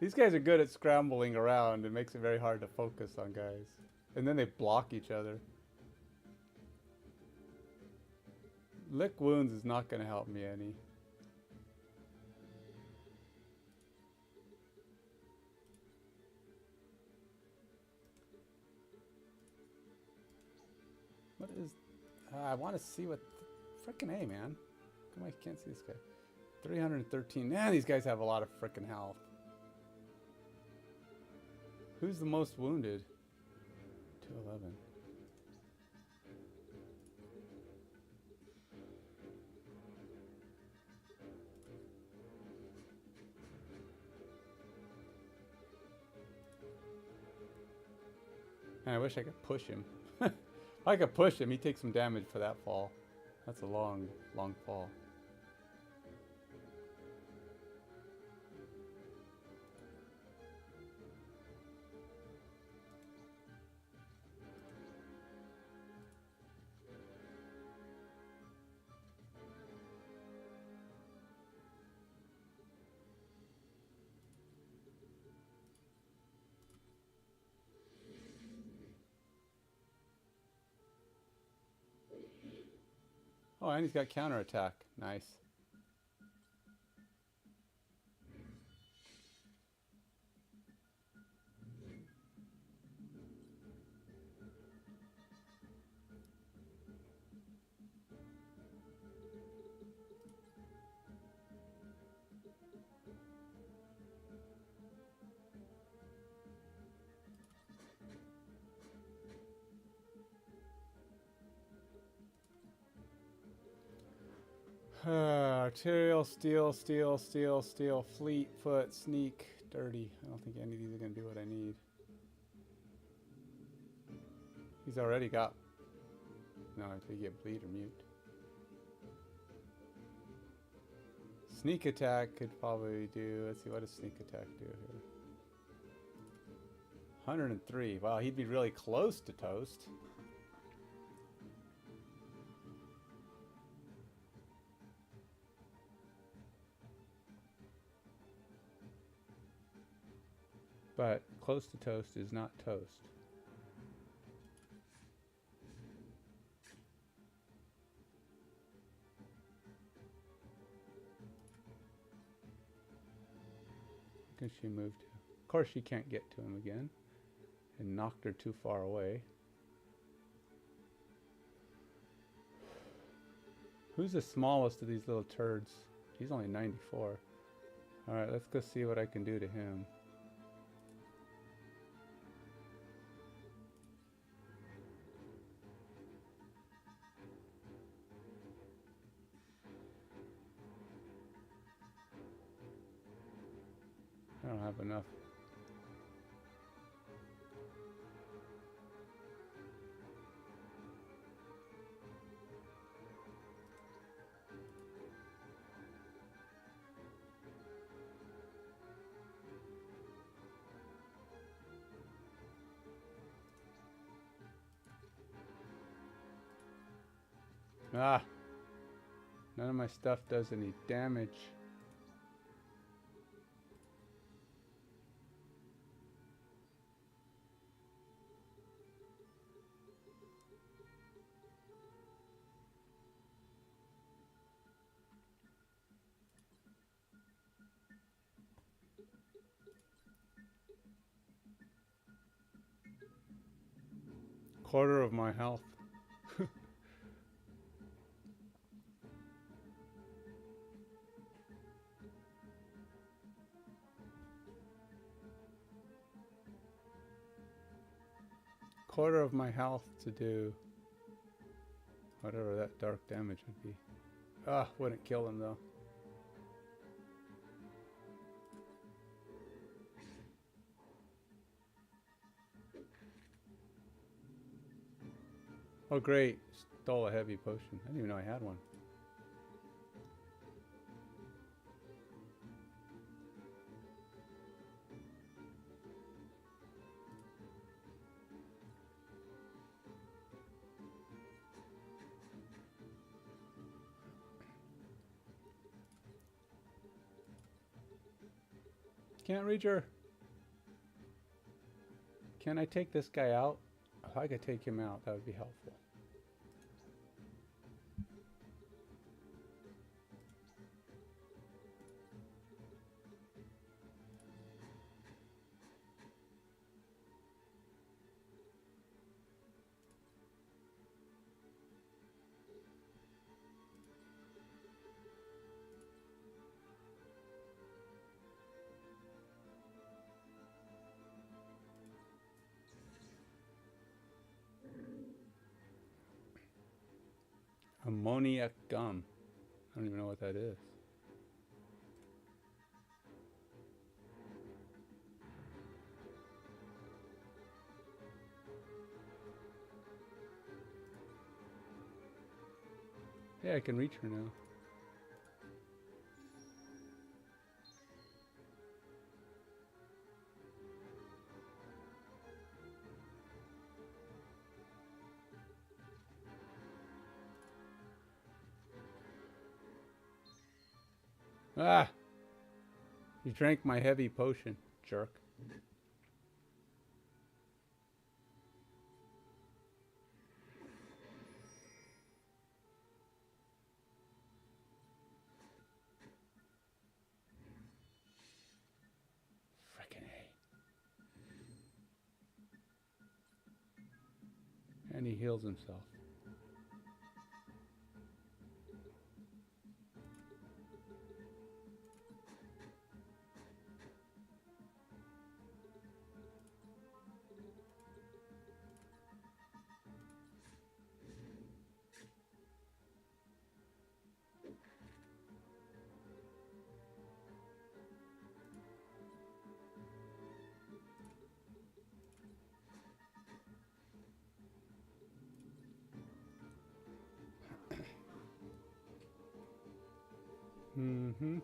These guys are good at scrambling around. It makes it very hard to focus on guys. And then they block each other. Lick wounds is not going to help me any. What is... I want to see what... Frickin' A, man. Come on, I can't see this guy. 313. Man, these guys have a lot of frickin' health. Who's the most wounded? 211. Man, I wish I could push him. If I could push him, he takes some damage for that fall. That's a long, long fall. Oh, and he's got counterattack. Nice. Arterial, steel, steel, steel, steel, fleet, foot, sneak, dirty. I don't think any of these are going to do what I need. He's already got... No, I think get bleed or mute. Sneak attack could probably do... Let's see, what does sneak attack do here? 103. Wow, he'd be really close to toast. But close to toast is not toast. Can she move to? Of course she can't get to him again. And knocked her too far away. Who's the smallest of these little turds? He's only 94. Alright, let's go see what I can do to him. I don't have enough. Ah! None of my stuff does any damage. Quarter of my health. Quarter of my health to do whatever that dark damage would be. Ah, wouldn't kill him though. Oh great, stole a heavy potion. I didn't even know I had one. Can't reach her. Can I take this guy out? If I could take him out, that would be helpful. Ammoniac gum. I don't even know what that is. Yeah, I can reach her now. Ah! You drank my heavy potion, jerk. Frickin' A. And he heals himself. Mm-hmm.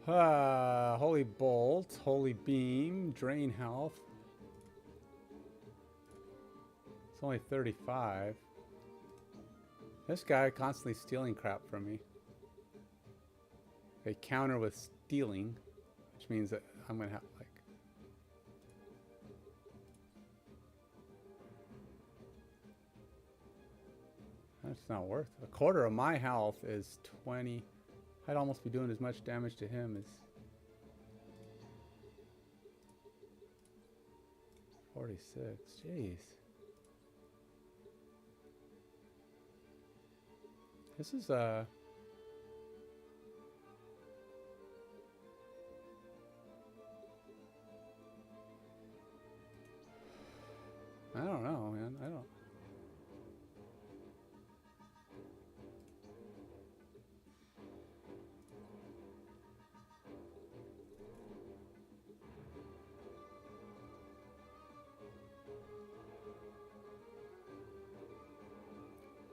Holy Bolt, Holy Beam, Drain Health. It's only 35. This guy constantly stealing crap from me. They counter with stealing, which means that I'm gonna have like... That's not worth it. A quarter of my health is 20. I'd almost be doing as much damage to him as 46. Jeez. This is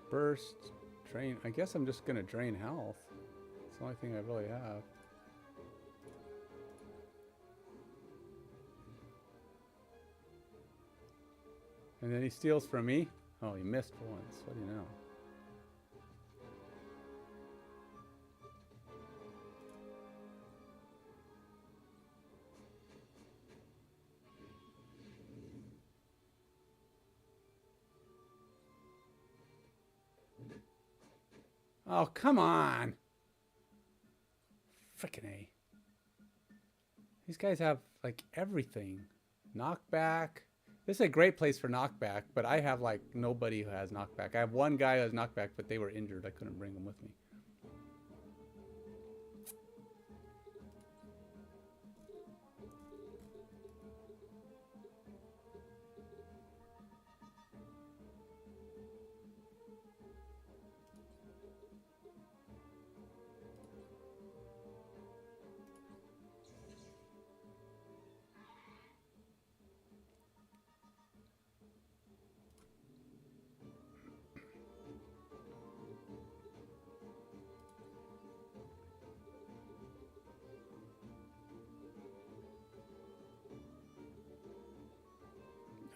burst, drain. I guess I'm just gonna drain health. It's the only thing I really have. And then he steals from me. Oh, he missed for once. What do you know? Oh, come on. Frickin' A. These guys have, like, everything. Knockback. This is a great place for knockback, but I have, like, nobody who has knockback. I have one guy who has knockback, but they were injured. I couldn't bring them with me.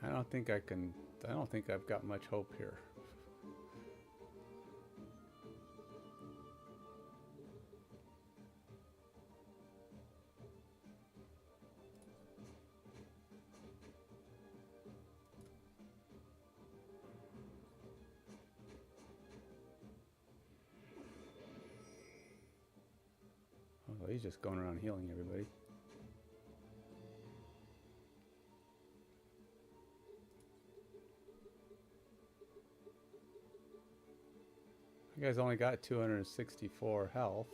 I don't think I can. I don't think I've got much hope here. Oh, he's just going around healing everybody. You guys only got 264 health.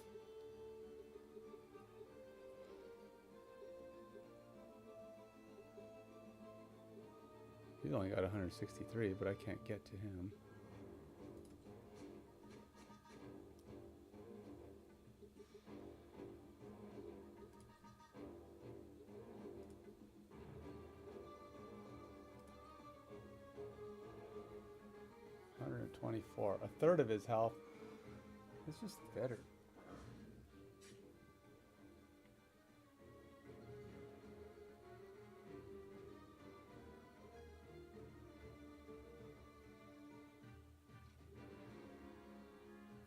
He's only got 163, but I can't get to him. A third of his health. It's just better.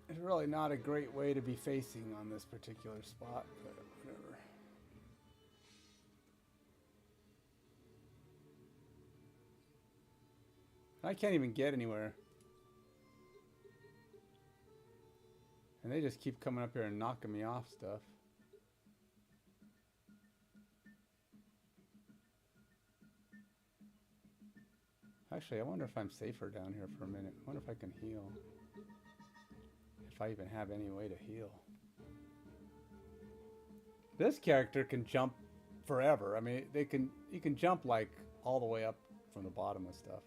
It's really not a great way to be facing on this particular spot, but whatever. I can't even get anywhere. And they just keep coming up here and knocking me off stuff. Actually, I wonder if I'm safer down here for a minute. I wonder if I can heal. If I even have any way to heal. This character can jump forever. I mean, you can jump like all the way up from the bottom of stuff.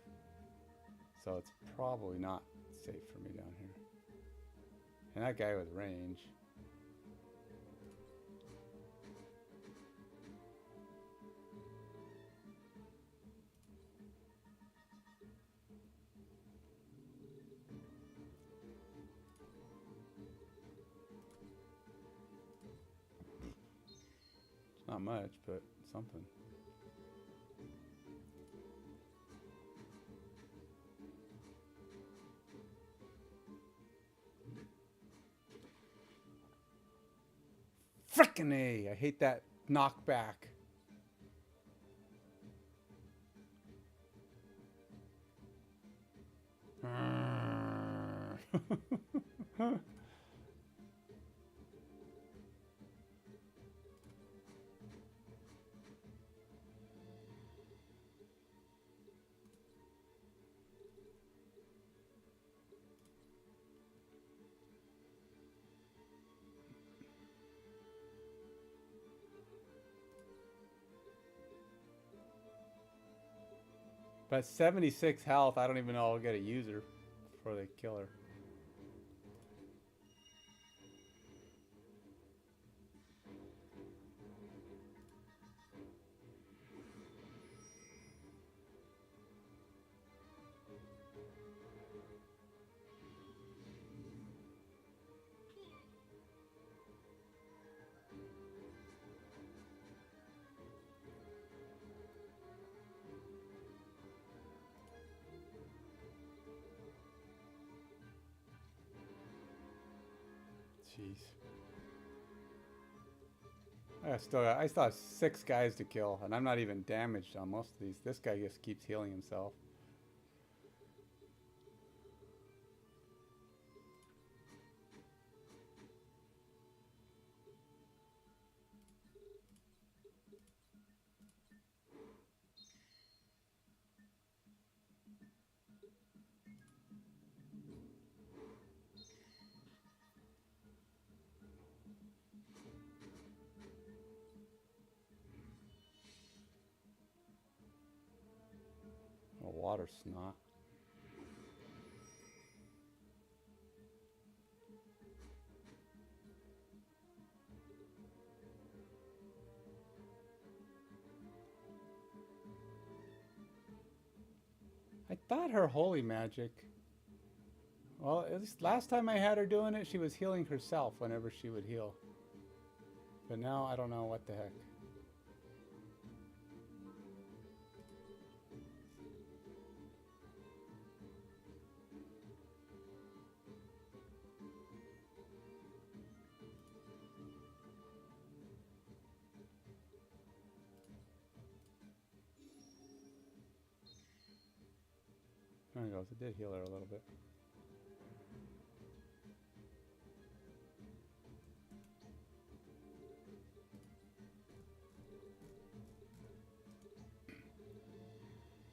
So it's probably not safe for me down here. And that guy with range. It's not much, but something. Frickin' A! I hate that knockback. But 76 health, I don't even know I'll get a user before they kill her. Jeez. I still have 6 guys to kill, and I'm not even damaged on most of these. This guy just keeps healing himself. A water snot. I thought her holy magic. Well, at least last time I had her doing it, she was healing herself whenever she would heal. But now I don't know what the heck. There it goes. It did heal her a little bit.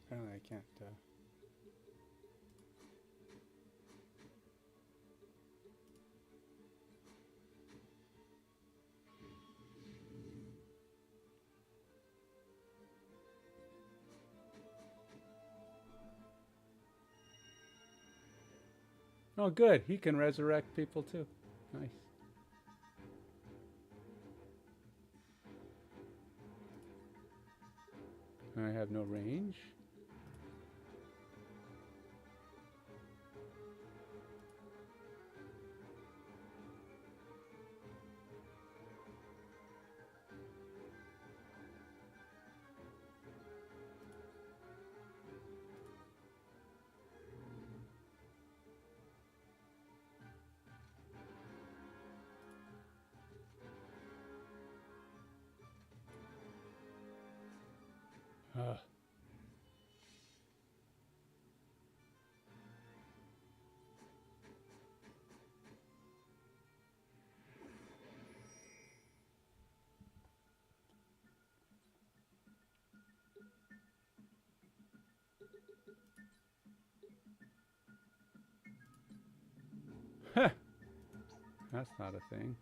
Apparently I can't... Oh, good. He can resurrect people too. Nice. I have no range. That's not a thing.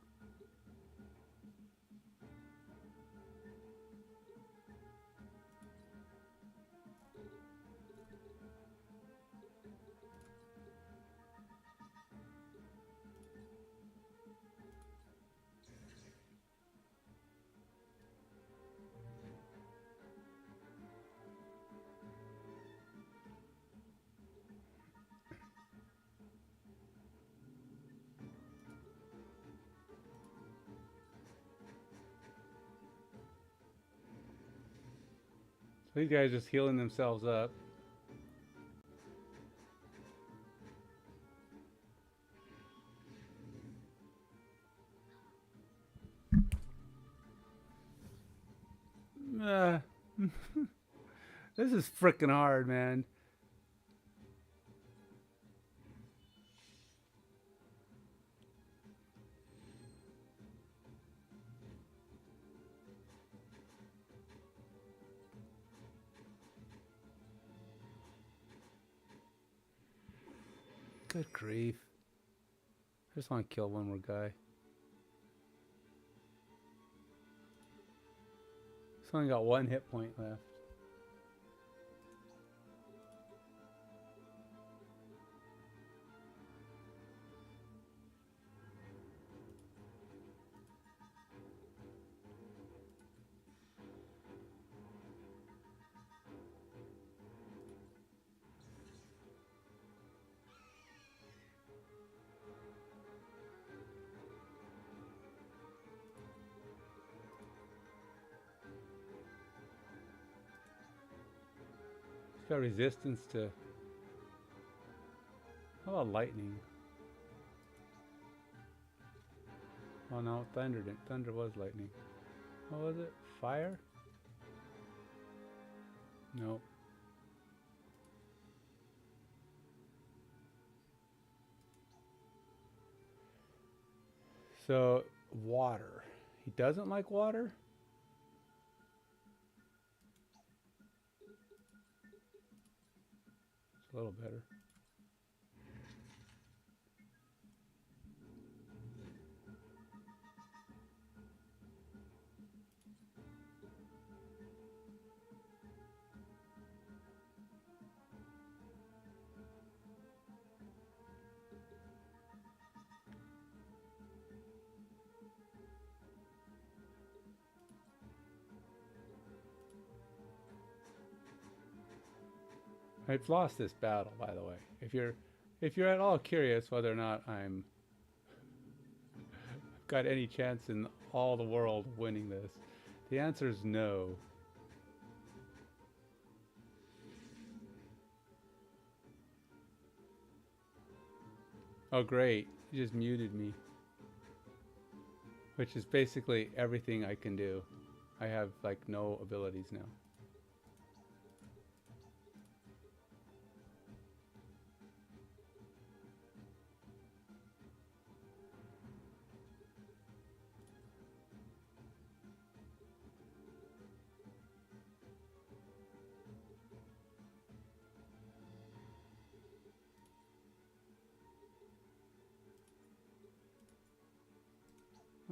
So these guys just healing themselves up. This is freaking hard, man. Good grief. I just want to kill one more guy. He's only got 1 hit point left. Got resistance to... How about lightning? Oh no, thunder didn't. Thunder was lightning. What was it? Fire? Nope. So, water. He doesn't like water? It's a little better. I've lost this battle, by the way. If you're at all curious whether or not I'm got any chance in all the world of winning this, the answer is no. Oh great, you just muted me. Which is basically everything I can do. I have like no abilities now.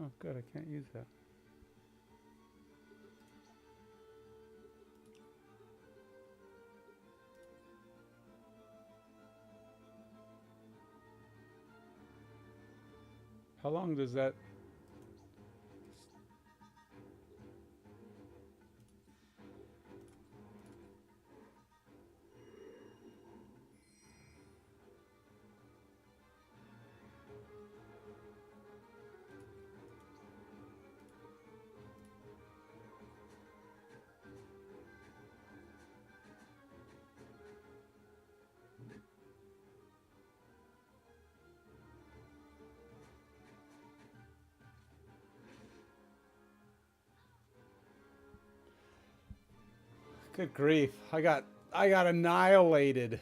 Oh good, I can't use that. How long does that... Good grief. I got annihilated.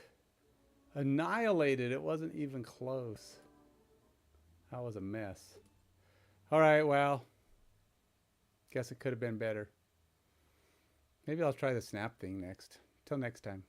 Annihilated. It wasn't even close. That was a mess. All right, well, guess it could have been better. Maybe I'll try the snap thing next. Till next time.